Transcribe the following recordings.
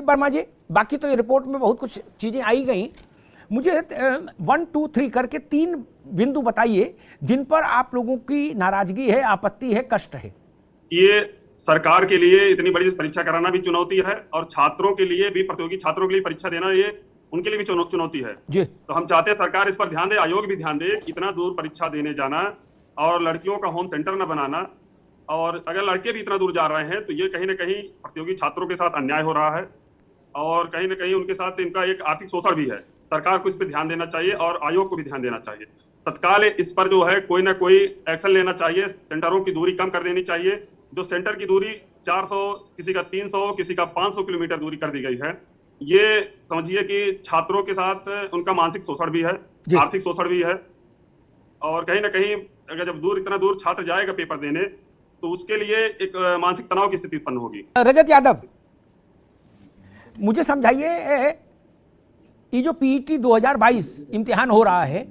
वर्मा जी, बाकी तो ये रिपोर्ट में बहुत कुछ चीजें आई गई, मुझे 1, 2, 3 करके 3 बिंदु बताइए जिन पर आप लोगों की नाराजगी है, आपत्ति है, कष्ट है। ये सरकार के लिए इतनी बड़ी परीक्षा कराना भी चुनौती है और छात्रों के लिए भी, प्रतियोगी छात्रों के लिए परीक्षा देना ये उनके लिए भी चुनौती है जी। तो हम चाहते हैं सरकार इस पर ध्यान दे, आयोग भी ध्यान दे, इतना दूर परीक्षा देने जाना और लड़कियों का होम सेंटर न बनाना, और अगर लड़के भी इतना दूर जा रहे हैं तो ये कहीं ना कहीं प्रतियोगी छात्रों के साथ अन्याय हो रहा है और कहीं ना कहीं उनके साथ इनका एक आर्थिक शोषण भी है। सरकार को इस पर ध्यान देना चाहिए और आयोग को भी ध्यान देना चाहिए। तत्काल इस पर जो है कोई ना कोई एक्शन लेना चाहिए। सेंटरों की दूरी कम कर देनी चाहिए। जो सेंटर की दूरी 400, किसी का 300, किसी का 500 किलोमीटर दूरी कर दी गई है, ये समझिए कि छात्रों के साथ उनका मानसिक शोषण भी है, आर्थिक शोषण भी है, और कहीं ना कहीं अगर जब इतना दूर छात्र जाएगा पेपर देने तो उसके लिए एक मानसिक तनाव की स्थिति उत्पन्न होगी। रजत यादव, मुझे समझाइए, ये जो पीईटी 2022 इम्तिहान हो रहा है,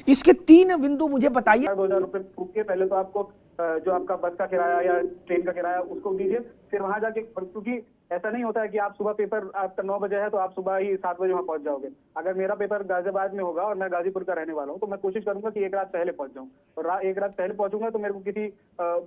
इसके 3 बिंदु मुझे बताइए। 2000 रुपए फूक के पहले तो आपको जो आपका बस का किराया या ट्रेन का किराया उसको दीजिए, फिर वहां जाके, क्योंकि ऐसा नहीं होता है कि आप सुबह पेपर आपका 9 बजे है तो आप सुबह ही 7 बजे वहां पहुंच जाओगे। अगर मेरा पेपर गाजियाबाद में होगा और मैं गाजीपुर का रहने वाला हूं तो मैं कोशिश करूंगा कि एक रात पहले पहुंच जाऊं, और एक रात पहले पहुंचूंगा तो मेरे को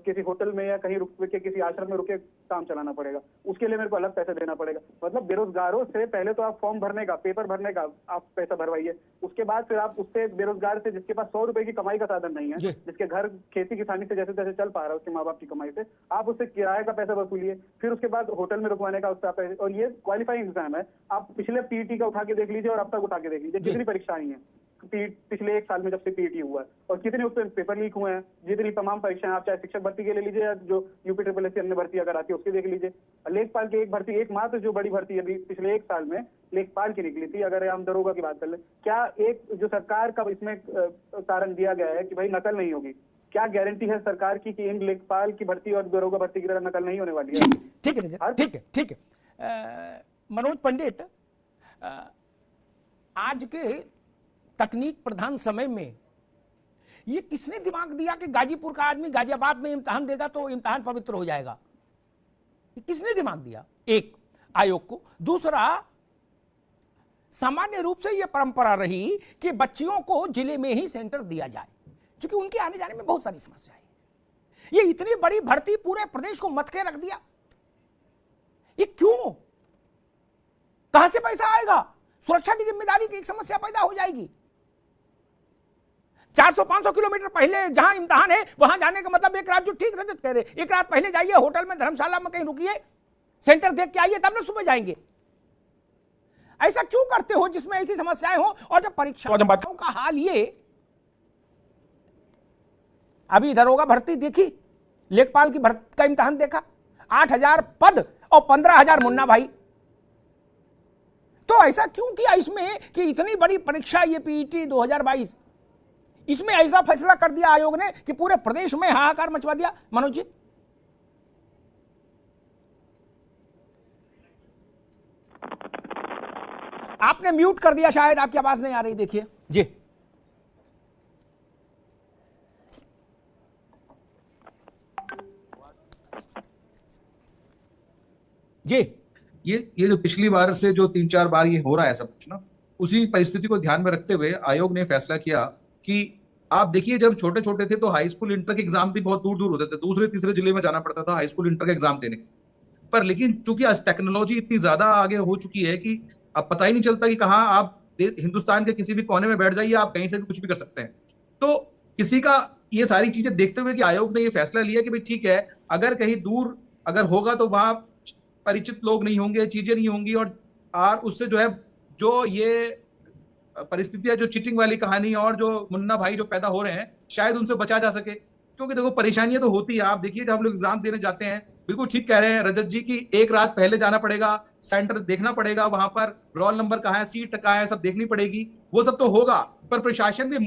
किसी होटल में या कहीं रुक के किसी आश्रम में रुके काम चलाना पड़ेगा, उसके लिए मेरे को अलग पैसे देना पड़ेगा। मतलब बेरोजगारों से पहले तो आप फॉर्म भरने का, पेपर भरने का आप पैसा भरवाइए, उसके बाद फिर आप उससे बेरोजगार से, जिसके पास 100 रुपए की कमाई का साधन नहीं है, जिसके घर खेती किसानी से जैसे तैसे चल पा रहा है उसके माँ बाप की कमाई से, आप उससे किराए का पैसा वसूलिए, फिर उसके बाद होटल में रुकवाने का उसका पैसा। और ये क्वालिफाइंग एग्जाम है, आप पिछले पीईटी का उठा के देख लीजिए और अब तक उठा के देख लीजिए कितनी परीक्षा आई है पिछले 1 साल में जब से पीईटी हुआ है, और कितने उस पर पेपर लीक हुए हैं। जितनी तमाम परीक्षाएं, आप चाहे शिक्षक भर्ती के ले लीजिए या जो यूपी SSSC अन्य भर्ती अगर आती है उसके देख लीजिए। लेखपाल की एक भर्ती, एकमात्र जो बड़ी भर्ती अभी पिछले 1 साल में लेखपाल की निकली थी, अगर हम दरोगा की बात कर ले, क्या एक जो सरकार का इसमें कारण दिया गया है कि भाई नकल नहीं होगी, क्या गारंटी है सरकार की कि इन लेखपाल की भर्ती और दरोगा भर्ती की तरह नकल नहीं होने वाली है? ठीक है, ठीक है। मनोज पंडित, आज के तकनीक प्रधान समय में ये किसने दिमाग दिया कि गाजीपुर का आदमी गाजियाबाद में इम्तिहान देगा तो इम्तिहान पवित्र हो जाएगा? ये किसने दिमाग दिया? एक, आयोग को। दूसरा, सामान्य रूप से यह परंपरा रही कि बच्चियों को जिले में ही सेंटर दिया जाए, क्योंकि उनके आने जाने में बहुत सारी समस्याएं। ये इतनी बड़ी भर्ती पूरे प्रदेश को मत के रख दिया, ये क्यों? कहां से पैसा आएगा? सुरक्षा की जिम्मेदारी की एक समस्या पैदा हो जाएगी। 400-500 किलोमीटर पहले जहां इम्तिहान है वहां जाने का मतलब, एक रात, जो ठीक रजत कह रहे, एक रात पहले जाइए, होटल में, धर्मशाला में कहीं रुकिए, सेंटर देख के आइए, तब ना सुबह जाएंगे। ऐसा क्यों करते हो जिसमें ऐसी समस्याएं हो? और जब परीक्षाओं का हाल ये, अभी दरोगा भर्ती देखी, लेखपाल की भर्ती का इम्तिहान देखा, 8000 पद और 15000 मुन्ना भाई। तो ऐसा क्यों किया इसमें कि इतनी बड़ी परीक्षा ये पीईटी 2022, इसमें ऐसा फैसला कर दिया आयोग ने कि पूरे प्रदेश में हाहाकार मचवा दिया? मनोज जी, आपने म्यूट कर दिया, शायद आपकी आवाज नहीं आ रही, देखिए जी। जी, ये जो पिछली बार से जो 3-4 बार ये हो रहा है सब कुछ ना, उसी परिस्थिति को ध्यान में रखते हुए आयोग ने फैसला किया कि आप देखिए, जब छोटे छोटे थे तो हाई स्कूल इंटर के एग्जाम भी बहुत दूर दूर होते थे, दूसरे तीसरे जिले में जाना पड़ता था हाई स्कूल इंटर का एग्जाम देने पर। लेकिन चूंकि आज टेक्नोलॉजी इतनी ज्यादा आगे हो चुकी है कि अब पता ही नहीं चलता कि कहाँ आप हिंदुस्तान के किसी भी कोने में बैठ जाइए, आप कहीं से भी कुछ भी कर सकते हैं। तो किसी का ये सारी चीजें देखते हुए कि आयोग ने ये फैसला लिया कि भाई ठीक है, अगर कहीं दूर अगर होगा तो वहां परिचित लोग नहीं होंगे, चीजें नहीं होंगी, और उससे जो है, जो ये परिस्थितियां, जो चीटिंग वाली कहानी और जो मुन्ना भाई जो पैदा हो रहे हैं, शायद उनसे बचा जा सके। क्योंकि देखो, परेशानियां तो होती है। आप देखिए, जब हम लोग एग्जाम देने जाते हैं, बिल्कुल ठीक कह रहे हैं रजत जी की, एक रात पहले जाना पड़ेगा, सेंटर देखना पड़ेगा, वहां पर रोल नंबर कहाँ है, सीट कहाँ है, सब देखनी पड़ेगी। वो सब तो होगा, पर प्रशासन भी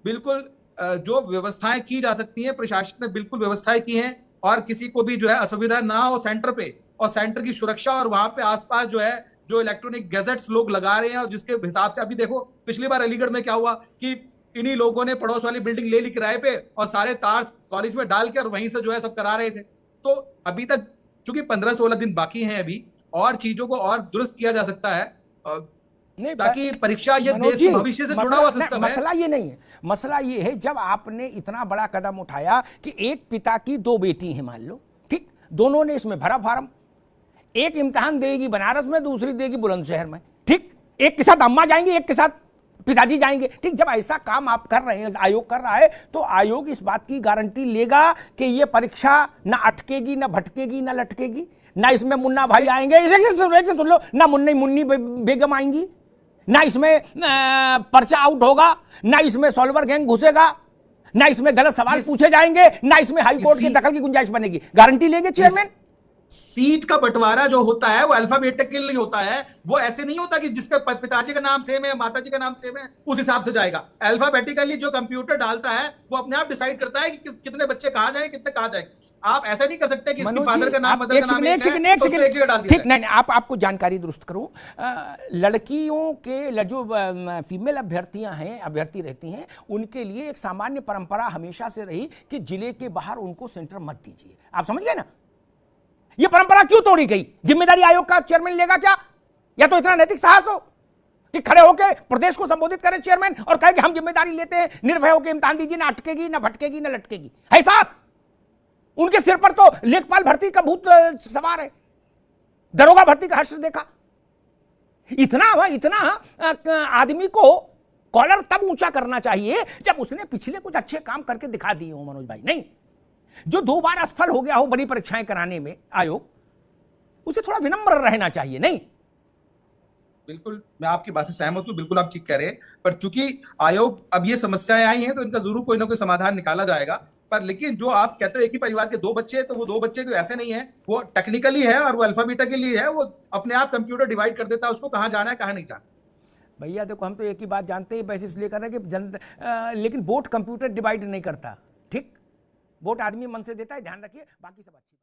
बिल्कुल जो व्यवस्थाएं की जा सकती हैं, प्रशासन ने बिल्कुल व्यवस्थाएं की हैं, और किसी को भी जो है असुविधा ना हो सेंटर पे, और सेंटर की सुरक्षा, और वहां पे आसपास जो है जो इलेक्ट्रॉनिक गैजेट्स लोग लगा रहे हैं, और जिसके हिसाब से अभी देखो, पिछली बार अलीगढ़ में क्या हुआ कि इन्हीं लोगों ने पड़ोस वाली बिल्डिंग ले ली किराए पे और सारे तार कॉलेज में डाल के और वहीं से जो है सब करा रहे थे। तो अभी तक चूंकि 15-16 दिन बाकी हैं अभी, और चीजों को और दुरुस्त किया जा सकता है, नहीं, ताकि परीक्षा ये देश के भविष्य से जुड़ा हुआ सिस्टम है। मसला ये नहीं है, मसला ये है जब आपने इतना बड़ा कदम उठाया कि एक पिता की दो बेटी हैं मान लो, ठीक, दोनों ने इसमें भरा फार्म, एक इम्तिहान देगी बनारस में, दूसरी देगी बुलंदशहर में, ठीक, एक के साथ अम्मा जाएंगी, एक के साथ पिताजी जाएंगे, ठीक। जब ऐसा काम आप कर रहे हैं, आयोग कर रहा है, तो आयोग इस बात की गारंटी लेगा कि ये परीक्षा ना अटकेगी, ना भटकेगी, ना लटकेगी, ना इसमें मुन्ना भाई आएंगे, सुन लो, ना मुन्नी बेगम आएंगी, ना इसमें पर्चा आउट होगा, ना इसमें सॉल्वर गैंग घुसेगा, ना इसमें गलत सवाल पूछे जाएंगे, ना इसमें हाईकोर्ट की दखल की गुंजाइश बनेगी। गारंटी लेंगे चेयरमैन। सीट का बंटवारा जो होता है वो अल्फाबेटिकली होता है, वो ऐसे नहीं होता कि जिसका पिताजी का नाम सेम है, माताजी का नाम सेम है, उस हिसाब से जाएगा। अल्फाबेटिकली जो कंप्यूटर डालता है वो अपने आप डिसाइड करता है कि कितने बच्चे कहां जाएं, कितने कहां जाएंगे। आप ऐसा नहीं कर सकते कि इसकी फादर का नाम, मदर का नाम एक है, ठीक। नहीं, आपको जानकारी दुरुस्त करूं, लड़कियों के जो फीमेल अभ्यर्थियां हैं, अभ्यर्थी रहती हैं, उनके लिए एक सामान्य परंपरा हमेशा से रही कि जिले के बाहर उनको सेंटर मत दीजिए। आप समझ गए ना? यह परंपरा क्यों तोड़ी गई? जिम्मेदारी आयोग का चेयरमैन लेगा क्या? या तो इतना नैतिक साहस हो कि खड़े होकर प्रदेश को संबोधित करें चेयरमैन और कहे कि हम जिम्मेदारी लेते हैं, निर्भय होकर इम्तिहान दीजिए, ना अटकेगी, ना भटकेगी, ना लटकेगी। एहसास उनके सिर पर तो लेखपाल भर्ती का भूत सवार है, दरोगा भर्ती का हश्र देखा। इतना आदमी को कॉलर तब ऊंचा करना चाहिए जब उसने पिछले कुछ अच्छे काम करके दिखा दिए हो मनोज भाई। नहीं, जो 2 बार असफल हो गया हो बड़ी परीक्षाएं कराने में आयोग, उसे थोड़ा विनम्र रहना चाहिए। नहीं, बिल्कुल मैं आपकी बात से सहमत हूं, बिल्कुल आप ठीक कह रहे हैं। पर चूंकि आयोग अब ये समस्याएं आई हैं तो इनका जरूर कोई ना कोई समाधान निकाला जाएगा। पर लेकिन जो आप कहते हो एक ही परिवार के 2 बच्चे हैं, तो वो 2 बच्चे तो ऐसे नहीं है, वो टेक्निकली है और वो अल्फाबेटिकली है, वो अपने आप कंप्यूटर डिवाइड कर देता है उसको कहां जाना है कहां नहीं जाना। भैया देखो, हम तो एक ही बात जानते हैं, बस इसलिए कर रहे हैं कि लेकिन वोट कंप्यूटर डिवाइड नहीं करता, ठीक? वोट आदमी मन से देता है, ध्यान रखिए। बाकी सब अच्छी